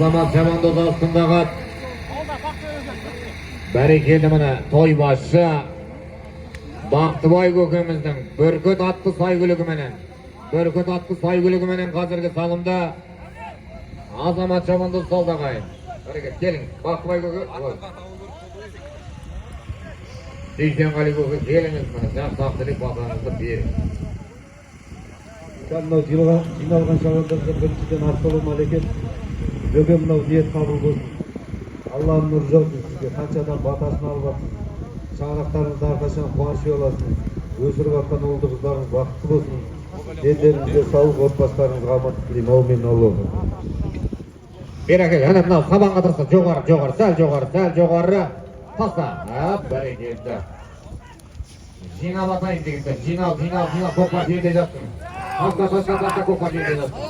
Azamat Çamandoz altındağı bәрекелі міне той басшы Бақтыбай көкеміздің бүркіт атты сайгүлігіменен қазіргі салымда Азамат Çamandoz салдағай. Келің, Бақтыбай көке. Дүйсенғали көке келіңіз міне, жақсақтылық батаңызды берің. Мынау жиналған шабандарға біріншіден ассалаумағалейкум. Бөгем мынау ниет қабыл болсын. Алланың нұры жаусын сізге, қаншадан батасын алып жатсыз. Шаңырақтарыңызда әрқашан қуанышы боласың. Өсіріп жатқан ұлды қыздарыңыз бақытты болсын. Дендеріңізге саулық, отбасыларыңызға амандық тілеймін. Аумин Аллаху. Берекелі, әне мынау сабанға тұрса, жоғары, сәл жоғары. Таста, бәрекелді. Жинал атайын дегенде, жинал, көкпар жерде жатсын. Таста, көкпар жерде жатсын.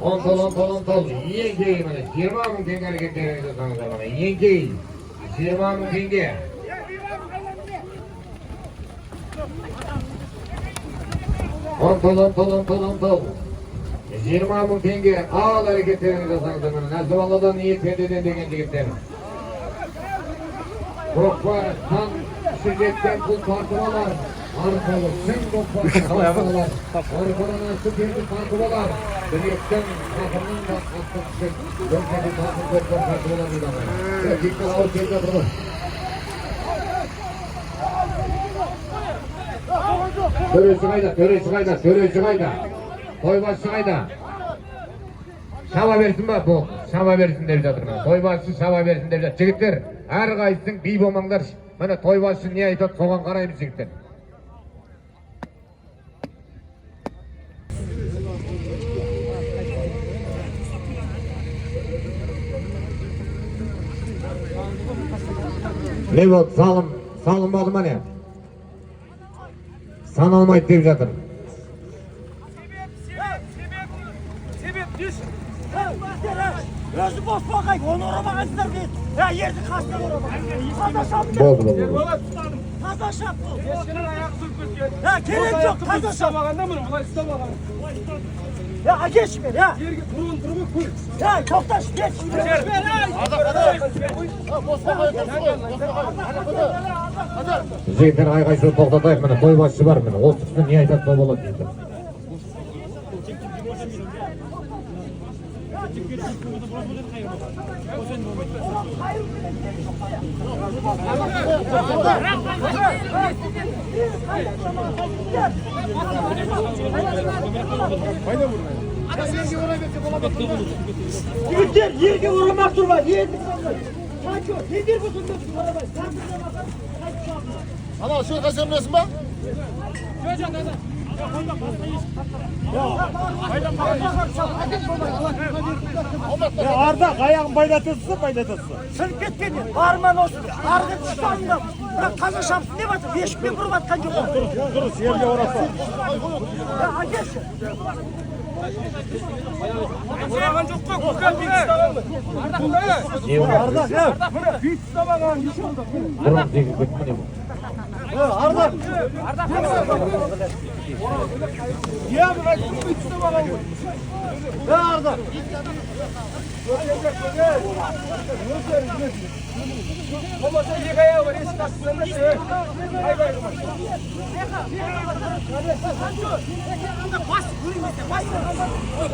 Он тол, ең кейін міне, 20 мың теңге әрекеттеріңізді саңыздар міне, ең кейін, 20 мың теңге. Он тол, 20 мың теңге, ал әрекеттеріңізді саңыздар міне, Нәзібалладан ниетпендеден деген жігіттер. Көкпар, сан шүргеттен бұл тартып алар. Арқалы шын көкпар тартып алар. Арқалынан сүперді тартып алар. Білектен қақырның да қақтық түсіп, көкпарды тартып көкпар тартып алар дейді ағай. Жіктер ауыр келді тұрды. Төреші қайда. Тойбасшы қайда. Шаба берсін ба? Бұл, шаба берсін деп жатырмын. Тойбасшы шаба берсін деп жатыр. Жігіттер, әрқайсың би болмаңдар. Міне тойбасшы не айтады, соған қараймыз жігіттер. Ne болды, салым болды ма не? Саналмайды деп жатыр. Себеп деш. Өзі бос болғай, оны ұрамағансыздар дейді. Ерді қасына ұрамаған. Қаза шапты. Болды. Қаза шапты. Ешкінің аяқ сұр көзге. Керек жоқ, қаза шапты. Ұстамағанда мұны, олай ұстамаған. Әкеші бер, Жерге тұруын тұрғы көр. Тоқташ, бер. Жігіттер айғайшы тоқтатайық, міне тойбасшы бар, міне осы кісі не айтады сол болады дейді. Жігіттер, ерге ұрамақ тұрма, ерді Ana şu kaçırmıyorsun bak. Ардақ, аяғын байлатырсың. Сырып кетпеді, барман осы, арғы тұстарында, бірақ қаза шапсын деп атыр, ешкіммен бұрып атқан жоқ. Дұрыс, ерге орасан. Әкеші. Ораған жоқ қой, көкем бейт ұстамаған. Ардақ, Бейт ұстамаған, еш олды. Бұрын деген көт міне бұл. Ардақ. Яғы бәттің бейт ұстамаған ғой. Ардақ. Болмаса екі аяғы бар, есік астынан да ше. Айбай қымаш.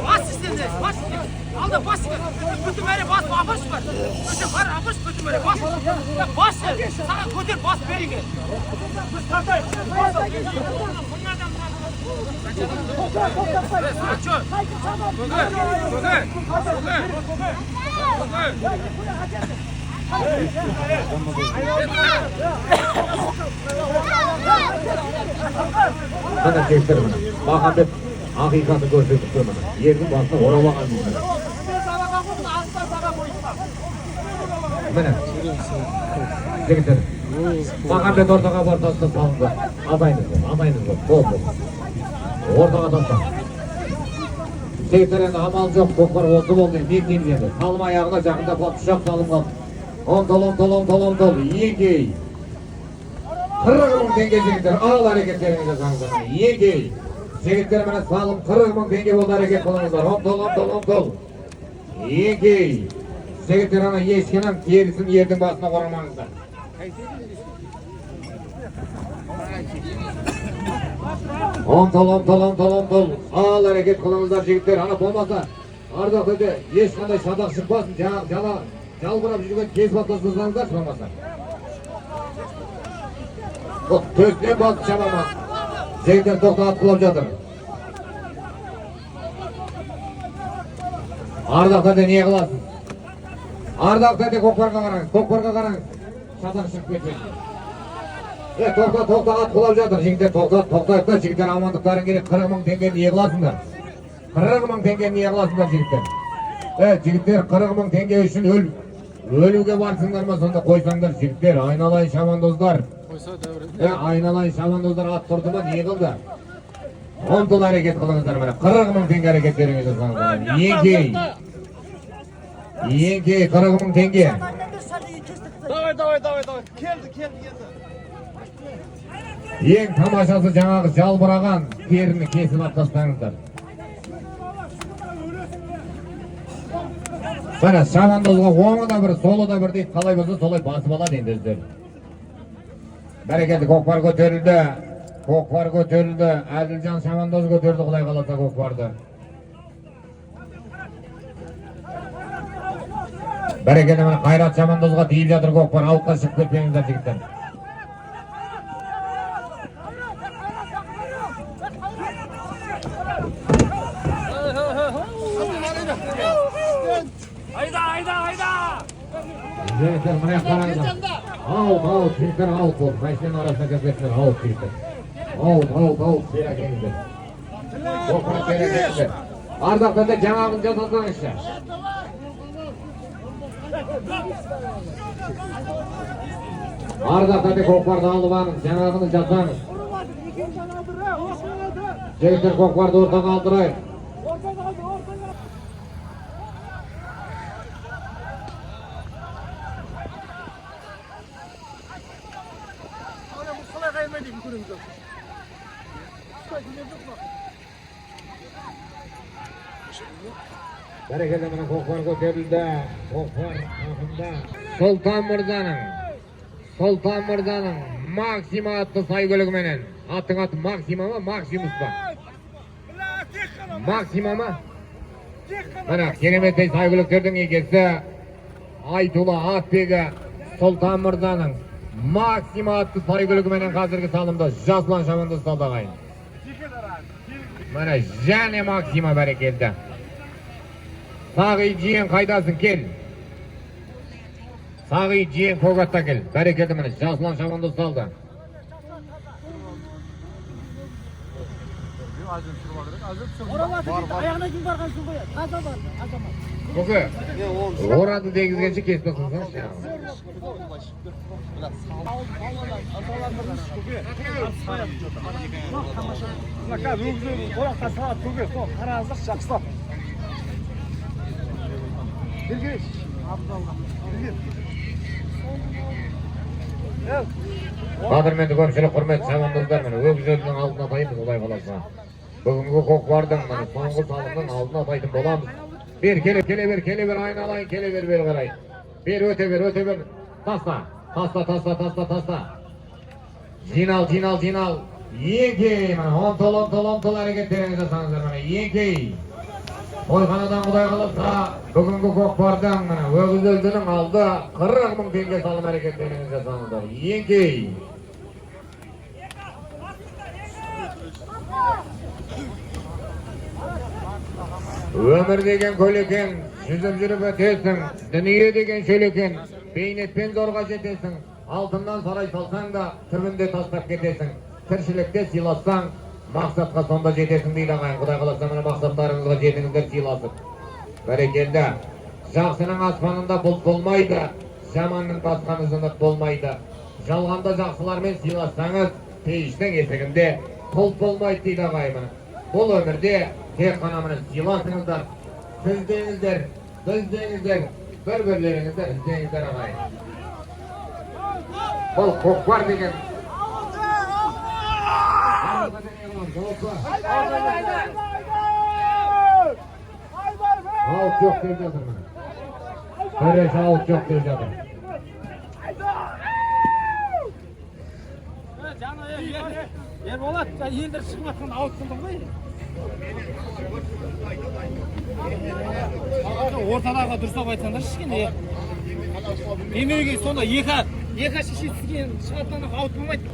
Бас істеңдер, бас істеңдер. Алда бас бар. Бүтін әрі бас апаш бар. Бүтін бар апаш, бүтін әрі бас. Бас сәл, саған көтер бас беріңе. Біз тартайық. Қана жігіттер міне, Махамбет ақиқаты көрсетіп тұр міне. Ердің басына орамаған міне. Міне, жігіттер, Махамбет ортаға бар таста салынды. Абайыңыз бол. Ортаға таста. Жігіттер енді амал жоқ, көкпар осы болды, не дейміз енді. Салым аяғына жақында қалып, ұшақ салым қалып. Он тол, егей. 40 мың теңге жігіттер, ал әрекеттеріңізді саңыздар. Егей. Жігіттер міне салым 40 мың теңге болды, әрекет қылыңыздар. Омтол. Еңкей. Жігіттер ана ешкінің терісін ердің басына қорамаңыздар. Омтол. Ал әрекет қылыңыздар жігіттер. Ана болмаса, ардақ өте ешқандай шатақ шықпасын. Жалбырап жүрген кез батасызданыздар болмаса. Төсіне басып шабамaz. Жігіттер тоқтағат құлап жатыр. Ардақтарды не қыласыз? Ардақтарды көкпарға қараңыз. Шатақ шығып кетпен. Тоқтағат құлап жатыр. Жігіттер тоқтайық та, жігіттер амандықтарын керек. 40 мың теңге не қыласыңдар? 40 мың теңге не қыласыңдар жігіттер? Жігіттер 40 мың теңге үшін өлуге барсыңдар ма, сонда қойсаңдар жігіттер. Айналайын шабандоздар. Айналайын шабандоздар ат тұрды ма, не қылды? Омтол әрекет қылыңыздар міне. 40 мың теңге әрекеттеріңіз жасаңыздар. Еңкей 40 мың теңге. Давай. Келді. Ең тамашасы жаңағы жалбыраған теріні кесіп аттастаңыздар. Міне шабандозға оңы да бір, солы да бір дейді, қалай болса солай басып алады енді өздері. Бәрекелді, көкпар көтерілді. Әділжан шабандоз көтерді, құдай қаласа көкпарды. Бәрекелді, міне Қайрат шабандозға тиіп жатыр көкпар, ауыққа шығып кетпеңіздер жігіттер. Айда. Жігіттер, міне қараңыздар. Ауыт, жігіттер, ауыт бол. Қайсен арасына кәсеттер, ауыт жігіттер. Ауыт, бер әкеңіздер. Көкпар бер әкеңіздер. Ардақтарды жаңағын жасасаңызшы. Ардақтарды көкпарды алып алыңыз, жаңағыны жасаңыз. Жігіттер, көкпарды ортаға алдырайық. Бәрекелді, мына көкпар көтерілді. Көкпар ақында. Сұлтан мырзаның Максима атты сайгөлігіменен. Аттың аты Максима ма, Максимус па? Максима ма? Мына кереметтей сайгөліктердің егесі Айтулы Атбегі Сұлтан мырзаның Максима атты сайгөлігіменен қазіргі салымда Жаслан шабандоз салдағайын. Мына және Максима бәрекелді. Сағи жиен қайдасың, кел. Сағи жиен көкатта кел. Бәрекелді, міне Жаслан шабандоз салды. Аяғына кім барғансын қояды? Таза бар, азамат. Көке, орады дегізгенше кеспе қылсаңшы. Қадірменді көпшілік құрметті шабандоздар, міне өгіз өзінің алдына атаймыз, олай қаласа. Бүгінгі көкпардың соңғы салымның алдына атайтын боламыз. Бер, келе бер, айналайын, келе бер қарай. Бер, өте бер. Таста. Жинал. Еңкей, омтол әрекеттеріңіз жасаңыздар, міне еңкей. Тойханадан құдай қаласа, бүгінгі көкпардың өгіз өлдінің алды 40 мың теңге салым әрекеттеріңіз жасаңыздар. Еңкей. Өмір деген көлекен, жүзіп жүріп өтесің, дүние деген шөлекен, бейнетпен зорға жетесің, алтыннан сарай салсаң да, түбінде тастап кетесің, тіршілікте сыйлассаң, мақсатқа сонда жетесің дейді ағайын. Құдай қаласа мына мақсаттарыңызға жетіңіздер сыйласып. Бәрекелді, жақсының аспанында бұлт болмайды, жаманның басқан ызынық болмайды. Жалғанда жақсылармен сыйлассаңыз, пейіштің есігінде бұлт болмайды дейді ағайын. Бұл өмірде тек қана міне сыйласыңыздар, сіздеңіздер, бір-бірлеріңіздер іздеңіздер ағайын. Бұл көкпар деген Out yok deb жатыр mana. Qaraysa out yok deb жатыр. Erbolat, елдер шығып жатқан ауыт қылдың ғой. Ортадағы дұрыстап айтсаңдар кішкене. Демеуге сонда екі шеше түскен шығатқан ауыт болмайды.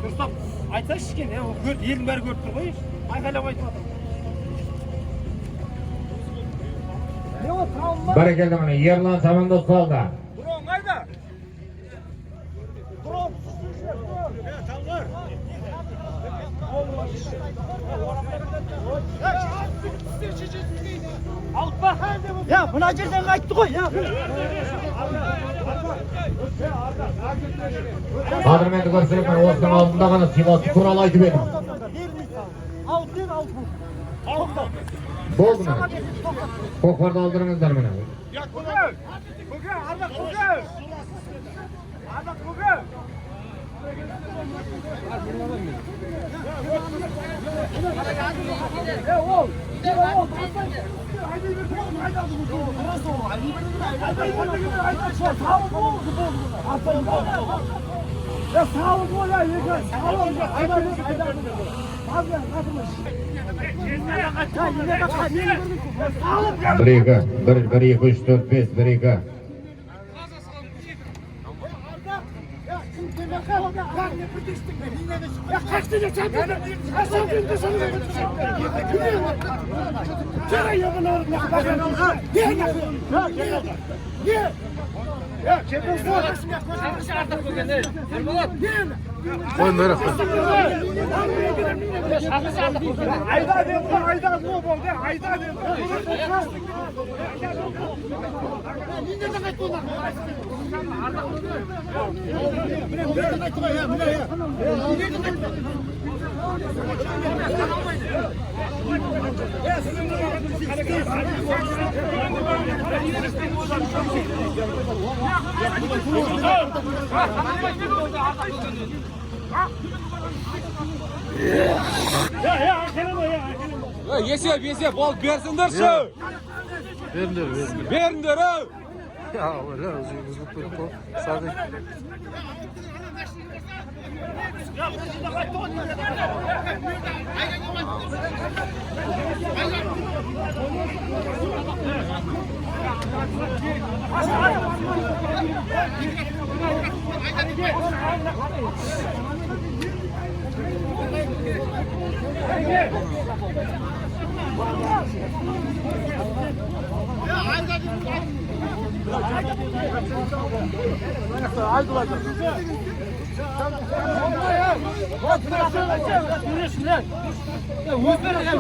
Дұрыстап айтса кішкене, елдің бәрі көріп тұр ғой. Айқайлап айтып жатыр. Бәрекелді міне Ерлан Самандос қалды. Бұрын қайда? Бұрын. Алпа. Ya buna жерден қайтты ғой. Қадірменді көршілік мен осының алдында ғана сыйласы туралы айтып едім. Болды ма? Көкпарды алдырыңыздар міне. Bir iki, üç, dört, beş, bir iki. Koyun böyle koy. Ayda diyor, ayda bu oldu, ayda diyor. Есеп, ол берсіңдер шу. Беріңдер, ау. Ya öyle özümüz bu pırpı. Sadece.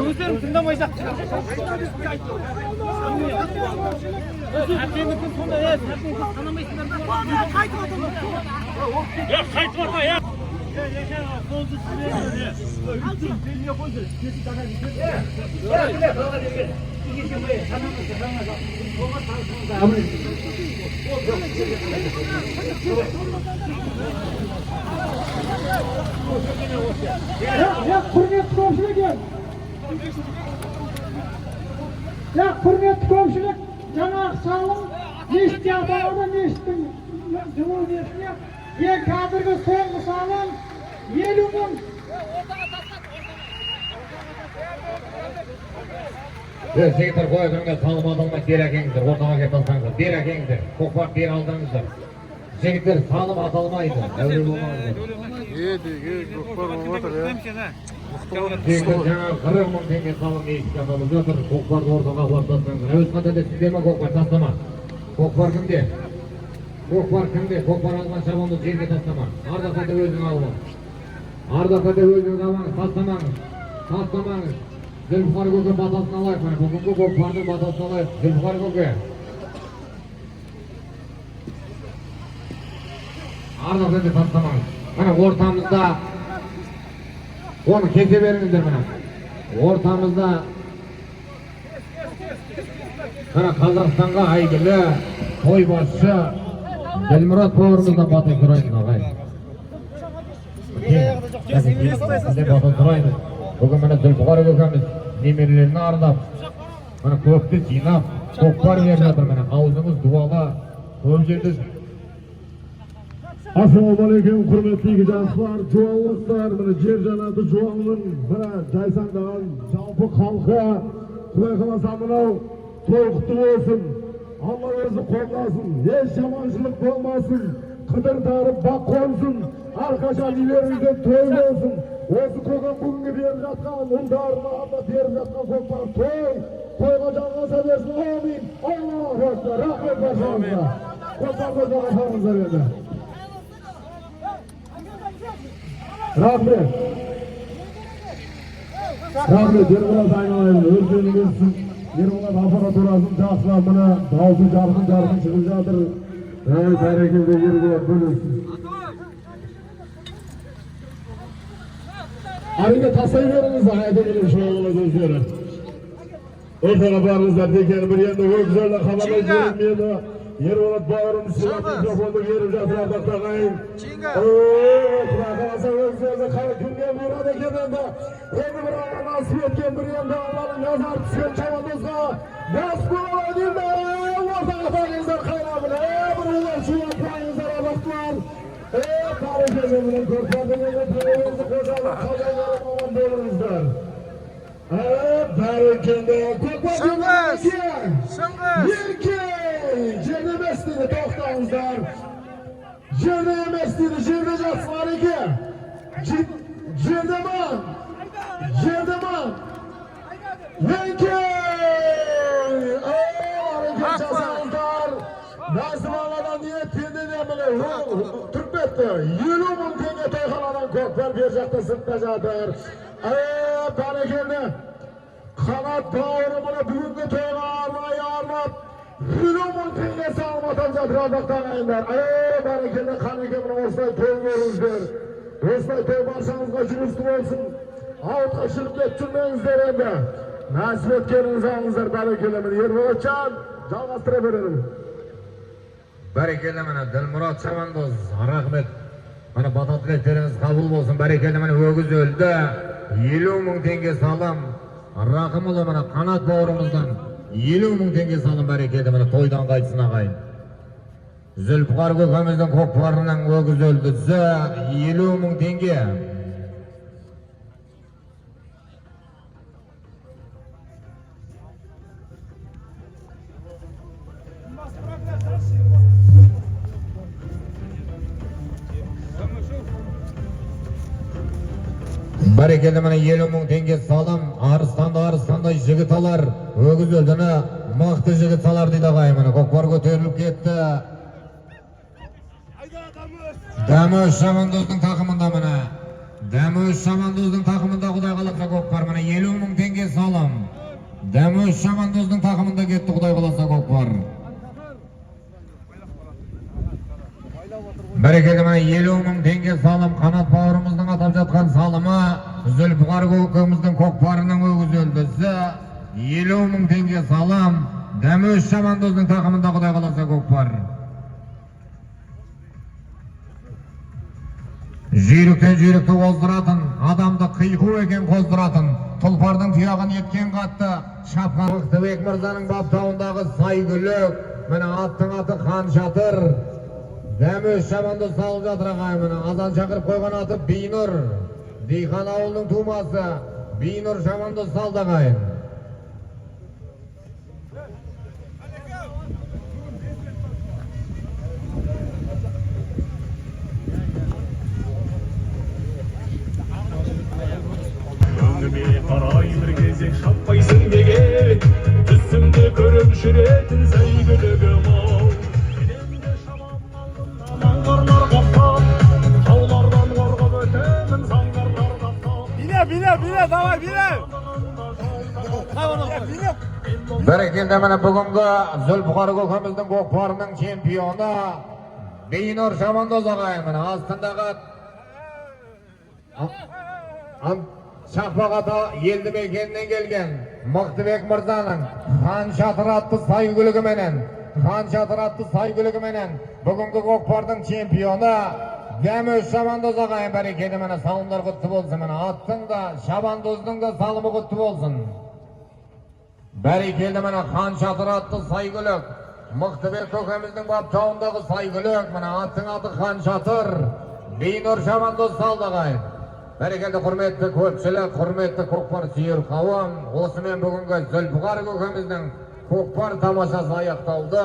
Өздерің тыңдамай жатыр. Hürmetli komşuluk, Cenab-ı Sağlam, Neşti Adamada Neşti'nin Cumhuriyeti'ne, yer kadırgı son sağlam, yelumun. Segitler koyduğunda tanım adamına derekengizdir, ortama gelip alsanızdır, derekengizdir, kokpak der aldığınızdır. Segitler tanım adalmaydı, öyle olmazdı. Yedi, koklar olmadı ya. Segitler жаңағы 40 мың теңге салым несіп аталып жатыр, kokpарды ортаға қуаттасаңыздар. Өз қандай сізде ма kokpar тастама? Kokpar кімде? Kokpar кімде? Kokpar алған шабанды жерге тастама. Ардақада өзің алып. Ардақада өзің алыңыз, тастамаңыз. Тастамаңыз. Зülfikar Көке батасын алайық, бүгінгі kokpардың батасын алайық. Zülfikar Көке. Ардақада тастамаңыз. Міне ортамызда onu kese verinizdер міне. Ортамызда Қазақстанға әйгілі тойбасшы Ділмұрат бауырымыздан батыл сұрайсың ағай. Sizden batın sırayınız. Bugün bana Zülfuqar kökemiz nemirlerini arınap, bana köptü çiğnap, koklar verinadır bana. Ağzınız duala, ölçerdiz. Assalomu alaykum, hurmatli ijodkor, juvonliklar, mana yer janati juvonning mana Jaysandan jalpi xalqi, Xudoy xolasa mana to'y quti bo'lsin. Alloh o'zi qo'llasin, hech yomonchilik bo'lmasin, qidirtarib boqqonsin, har qachon yeringizda to'y bo'lsin. O'zi ko'rgan bugungi berib жатқан undarni Alloh berib жатқан ko'plar to'y, to'yga jonlansa bersin, amin. Allohu akbar, rahmat barchamizga. Ko'plarga jonlansanizlar endi. Rahmet. Rahmet, Yerbolat aylanayım. Özgürlüğünüz, Yerbolat aparaturasın жақсылап, dağıtı jarqın çıkıp жатыр. Evet, harekelde Yerbolat bölünsün. Arıga tasay veriniz, hayata gelin şu oğula gözleri. Ortaga barınızlar dekeni bir yerde öküzlerle kamerayı görünmeydi. Yerbolat bağırın, silah mikrofonu verip жатыр ardaqtağayın. Kulağınıza öküzlerle günden burada gedende. Yeni bir ana nasip etken bir yanda Allah'ın yazar tüsken çavandozga. Nasıl olayım da ortaga barınızlar kaynabına. Bir ulan şu yapayınızlar abaklar. Tarihleri bilen korkmadığınızı tüylerinizi koşalıp kazanlara olan bolunuzlar. Tarihinde korkmadığınızı yelki. Jerde emas dedi, to'xtangizlar. Jerde emas dedi, jerde jatsizlar ekan. Jerdaman. Jerdaman. Yanki! Harekat jasangizlar. Nazmanlardan niyet pendeden bilan turibdi. 20 ming tenge to'yxonadan ko'klar berjakda sirtda жатыр. Barakalla. Qanot bo'g'ri bilan bugungi to'yga armab 20 ming tenge salmotam жатыр ardaqtag'aylar. Barakalla, qaniki bilan o'smay to'y ko'ringizlar. O'smay to'y barchangizga jurust bo'lsin. Avtga shilib kettirmangizlar endi. Nasib etganingizlar barakalla. Yerbolatchan жалғастыра берelim. Barakalla, mana Dilmurod Chavandoz, rahmat. Mana bato tileklarimiz qabul bo'lsin. Barakalla, mana o'giz o'ldi. 20 ming tenge salom. Rahimullo mana qanot bo'g'rimizdan 20 ming tenge salom barakalla, mana to'ydan qaytsin og'ayin. Zulfiqar ko'kamizning ko'kparidan o'giz o'ldi. 20 ming tenge. Barakalla, mana 20 ming tenge salom. Aristanda yigitalar o'giz o'ldini maqta yigitalar deydi og'ayin. Mana ko'kpar ko'tarilib ketdi. Damosh Shamandozning taqimida mana. Damosh Shamandozning taqimida Xudoy xolasa ko'kpar mana 20 ming tenge salom. Damosh Shamandozning taqimida ketdi Xudoy xolasa ko'kpar. Barakalla, mana 20 ming tenge salom. Qanot bo'g'rimizning atab жатқан salimi Zulfiqar ko'kamizning ko'kparining o'giz o'ldi. 20 ming tenge salom. Damosh Shamandozning taqimida Xudoy xolasa ko'kpar. Juyruqdan qo'zdirатын, odamni qiyg'u ekan qo'zdirатын, tulparning tuyog'ini yetgan qatda shapqa Vaqtibek Mirzaning Bobtog'idagi sayg'ulik, mana atning ati Xanshatir. Damosh Shamandoz salib жатыр og'ay, mana azon chaqirib qo'ygan ati Binur. Diyxon ovulning tumasi Binur Shamandoz saldi og'ay. Qaray bir gezek şapqaysan nege Tüsümde körüp jüretin saygıligim ol Elimde şaman aldım Mangarlar qapqap Tavlardan qorqib ötemin Zangarlar qapqap Bine, davay bine Barakalla, mana bugungi Zulfiqar ko'kamizning ko'kparining chempioni Binur Shamandoz og'ay. Mana ostindagi Shahbag'ata yeldi bekenidan kelgan Vaqtibek Mirzaning Xanshatir atli sayg'uligi bilan bugungi ko'kparning chempioni Демөз Шабандоз ағайын бәрекелді, міне салымдар құтты болсын. Міне аттың да, Шабандоздың да салымы құтты болсын. Бәрекелді, міне хан шатыр атты Сайгүлік. Мықтыбек көкеміздің баптауындағы Сайгүлік. Міне аттың аты хан шатыр. Бейнұр Шабандоз салды ағайын. Бәрекелді құрметті көпшілік, құрметті көкпар сүйер қауым. Осымен бүгінгі Зүлпіғар көкеміздің көкпар тамашасы аяқталды.